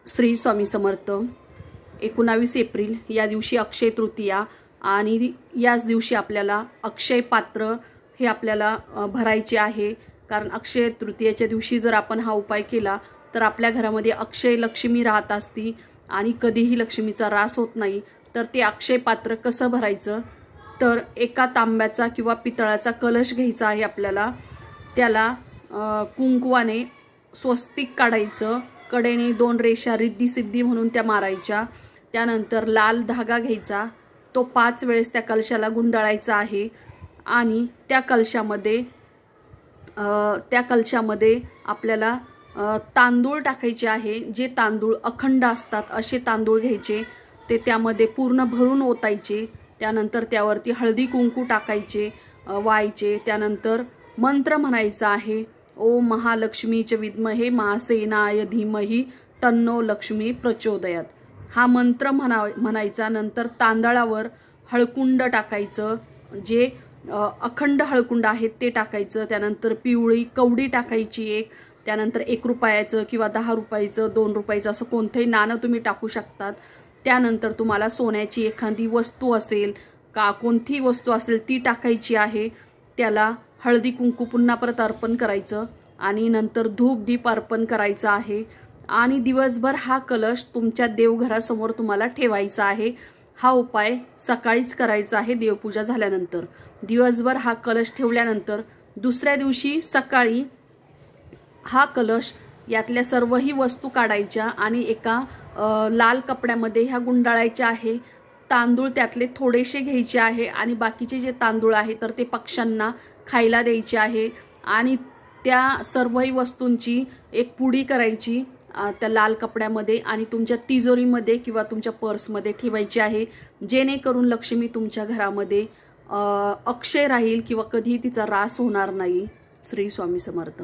Shri Swami Samarth. 19 April या दिवशी अक्षय तृतीया आणि याच दिवशी आपल्याला अक्षय पात्र हे आपल्याला भरायचे आहे. कारण अक्षय तृतीयेच्या दिवशी जर आपण हा उपाय केला तर आपल्या घरामध्ये अक्षय लक्ष्मी राहत असती आणि कधीही लक्ष्मीचा ऱ्हास होत नाही. तर ते अक्षय पात्र कसं भरायचं, तर एका तांब्याचा किंवा पितळाचा कलश घ्यायचा आहे आपल्याला. त्याला कुंकवाने स्वस्तिक काढायचं, कडेने 2 रेषा रिद्धी सिद्धी म्हणून त्या मारायच्या. त्यानंतर लाल धागा घ्यायचा, तो 5 वेळेस त्या कलशाला गुंडाळायचा आहे. आणि त्या कलशामध्ये आपल्याला तांदूळ टाकायचे आहे. जे तांदूळ अखंड असतात असे तांदूळ घ्यायचे, ते त्यामध्ये पूर्ण भरून ओतायचे. त्यानंतर त्यावरती हळदी कुंकू टाकायचे, वाहायचे. त्यानंतर मंत्र म्हणायचा आहे, ओम महालक्ष्मीच विद्महे महासेनाय धीमहि तन्नो लक्ष्मी प्रचोदयात. हा मंत्र म्हणायचा. नंतर तांदळावर हळकुंड टाकायचं, जे अखंड हळकुंड आहेत ते टाकायचं. त्यानंतर पिवळी कवडी टाकायची एक. त्यानंतर 1 रुपयाचं किंवा 10 रुपयाचं 2 रुपयाचं असं कोणतंही नाणं तुम्ही टाकू शकतात. त्यानंतर तुम्हाला सोन्याची एखादी वस्तू असेल का कोणतीही वस्तू असेल ती टाकायची आहे. त्याला हळदी कुंकू पुन्हा परत अर्पण करायचं आणि नंतर धूप दीप अर्पण करायचं आहे. आणि दिवसभर हा कलश तुमच्या देवघरासमोर तुम्हाला ठेवायचा आहे. हा उपाय सकाळीच करायचा आहे देवपूजा झाल्यानंतर. दिवसभर हा कलश ठेवल्यानंतर दुसऱ्या दिवशी सकाळी हा कलश यातल्या सर्वही वस्तू काढायच्या आणि एका लाल कपड्यामध्ये ह्या गुंडाळायच्या आहे. तांदूळ त्यातले थोडेसे घ्यायचे आहे आणि बाकीचे जे तांदूळ आहे तर ते पक्ष्यांना खायला द्यायचे आहे. आणि त्या सर्वही वस्तूंची एक पुडी करायची त्या लाल कपड्यामध्ये आणि तुमच्या तिजोरीमध्ये किंवा तुमच्या पर्समध्ये ठेवायची आहे. जेणेकरून लक्ष्मी तुमच्या घरामध्ये अक्षय राहील किंवा कधीही तिचा ऱ्हास होणार नाही. श्री स्वामी समर्थ.